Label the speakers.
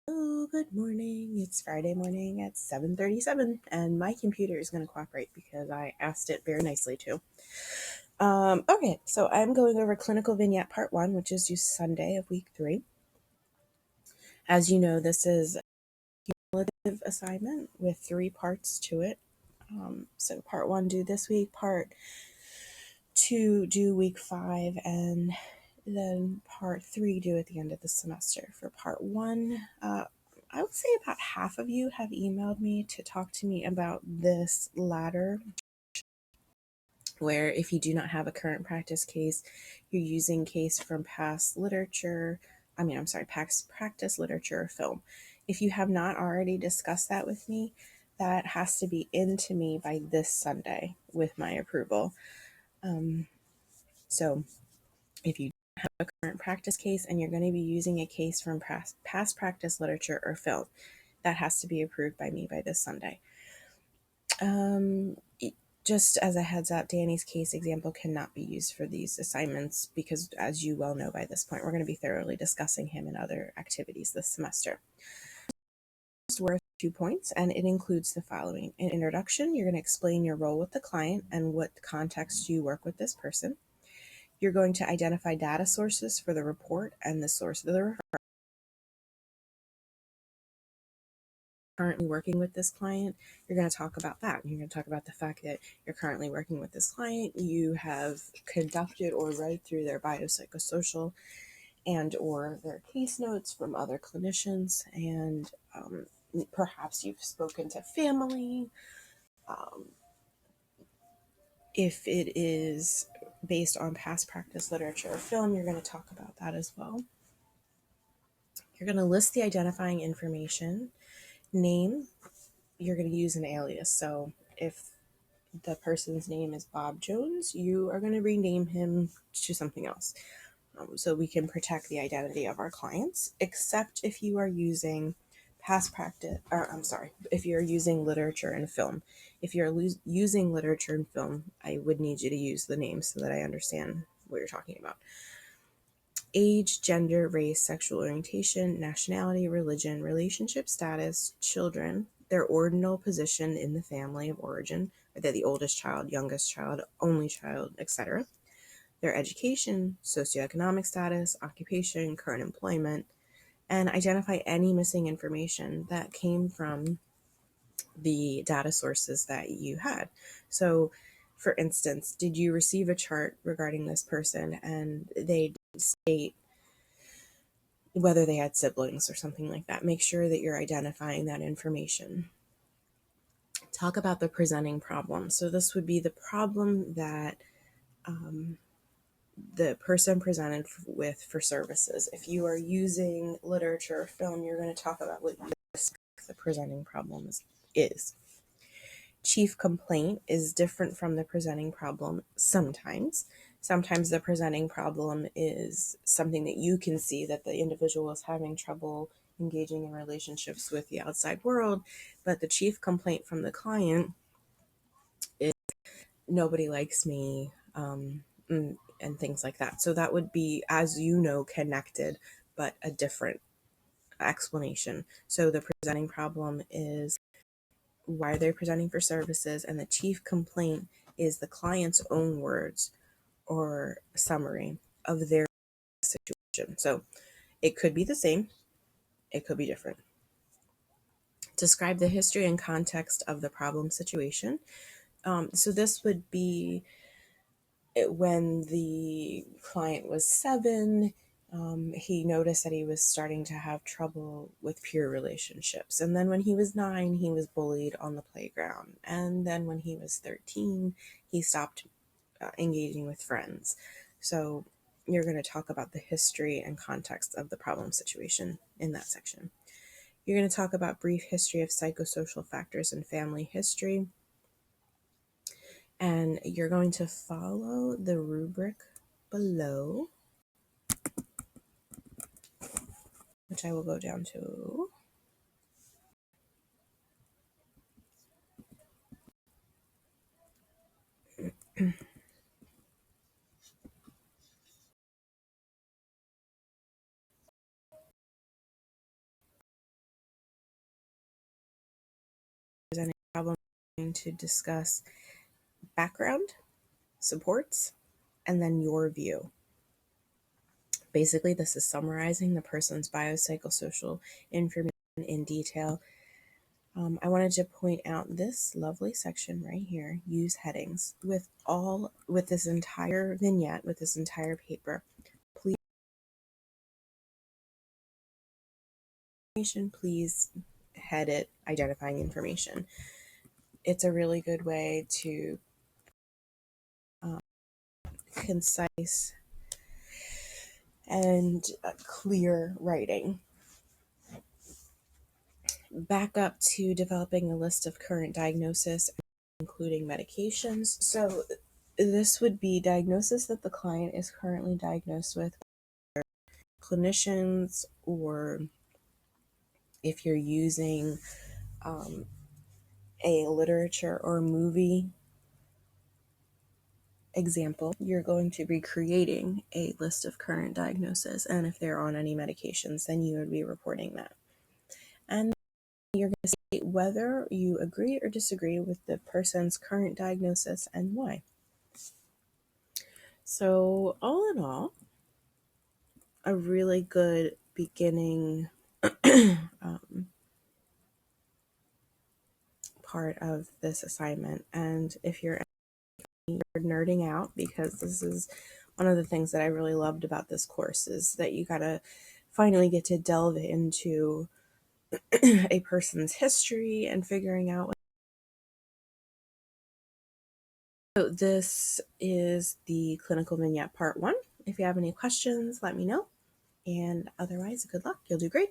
Speaker 1: Oh, good morning. It's Friday morning at 7:37 and my computer is going to cooperate because I asked it very nicely to. Okay, so I'm going over clinical vignette part 1, which is due Sunday of week 3. As you know, this is a cumulative assignment with 3 parts to it. So part 1 due this week, part 2 due week 5, and then part 3 due at the end of the semester. For part 1, I would say about half of you have emailed me to talk to me about this ladder, where if you do not have a current practice case, you're using case from past literature. Past practice literature or film. If you have not already discussed that with me, that has to be into me by this Sunday with my approval. So if you have a current practice case and you're going to be using a case from past practice literature or film, that has to be approved by me by this Sunday. Just as a heads up, Danny's case example cannot be used for these assignments because, as you well know by this point, we're going to be thoroughly discussing him in other activities this semester. It's worth 2 points, and it includes the following. An introduction, you're going to explain your role with the client and what context you work with this person. You're going to identify data sources for the report and the source of the referral. Currently working with this client, you're going to talk about that. You're going to talk about the fact that you're currently working with this client, you have conducted or read through their biopsychosocial and or their case notes from other clinicians, and perhaps you've spoken to family. If it is based on past practice literature or film, you're going to talk about that as well. You're going to list the identifying information. Name, you're going to use an alias. So if the person's name is Bob Jones, you are going to rename him to something else. So we can protect the identity of our clients, except if you are using if you're using literature and film. If you're using literature and film, I would need you to use the name so that I understand what you're talking about. Age, gender, race, sexual orientation, nationality, religion, relationship status, children, their ordinal position in the family of origin, whether the oldest child, youngest child, only child, etc., their education, socioeconomic status, occupation, current employment, and identify any missing information that came from the data sources that you had. So, for instance, did you receive a chart regarding this person and they state whether they had siblings or something like that? Make sure that you're identifying that information. Talk about the presenting problem. So this would be the problem that the person presented with for services. If you are using literature or film, you're going to talk about what the presenting problem is. Chief complaint is different from the presenting problem sometimes. Sometimes the presenting problem is something that you can see that the individual is having trouble engaging in relationships with the outside world, but the chief complaint from the client is nobody likes me, and things like that. So that would be, as you know, connected, but a different explanation. So the presenting problem is why they're presenting for services, and the chief complaint is the client's own words or summary of their situation. So it could be the same, it could be different. Describe the history and context of the problem situation. So this would be when the client was 7. He noticed that he was starting to have trouble with peer relationships. And then when he was 9, he was bullied on the playground. And then when he was 13, he stopped engaging with friends. So you're going to talk about the history and context of the problem situation in that section. You're going to talk about brief history of psychosocial factors and family history. And you're going to follow the rubric below, which I will go down to. problem, I'm going to discuss background, supports, and then your view. Basically, this is summarizing the person's biopsychosocial information in detail. I wanted to point out this lovely section right here, use headings, with this entire vignette, with this entire paper. Please head it identifying information. It's a really good way to concise and clear writing. Back up to developing a list of current diagnosis, including medications. So this would be diagnosis that the client is currently diagnosed with, clinicians, or if you're using a literature or movie example, you're going to be creating a list of current diagnosis, and if they're on any medications, then you would be reporting that. And you're going to state whether you agree or disagree with the person's current diagnosis and why. So all in all, a really good beginning part of this assignment. And if you're nerding out, because this is one of the things that I really loved about this course, is that you gotta finally get to delve into a person's history and figuring out. So this is the clinical vignette part 1. If you have any questions, let me know. And otherwise, good luck. You'll do great.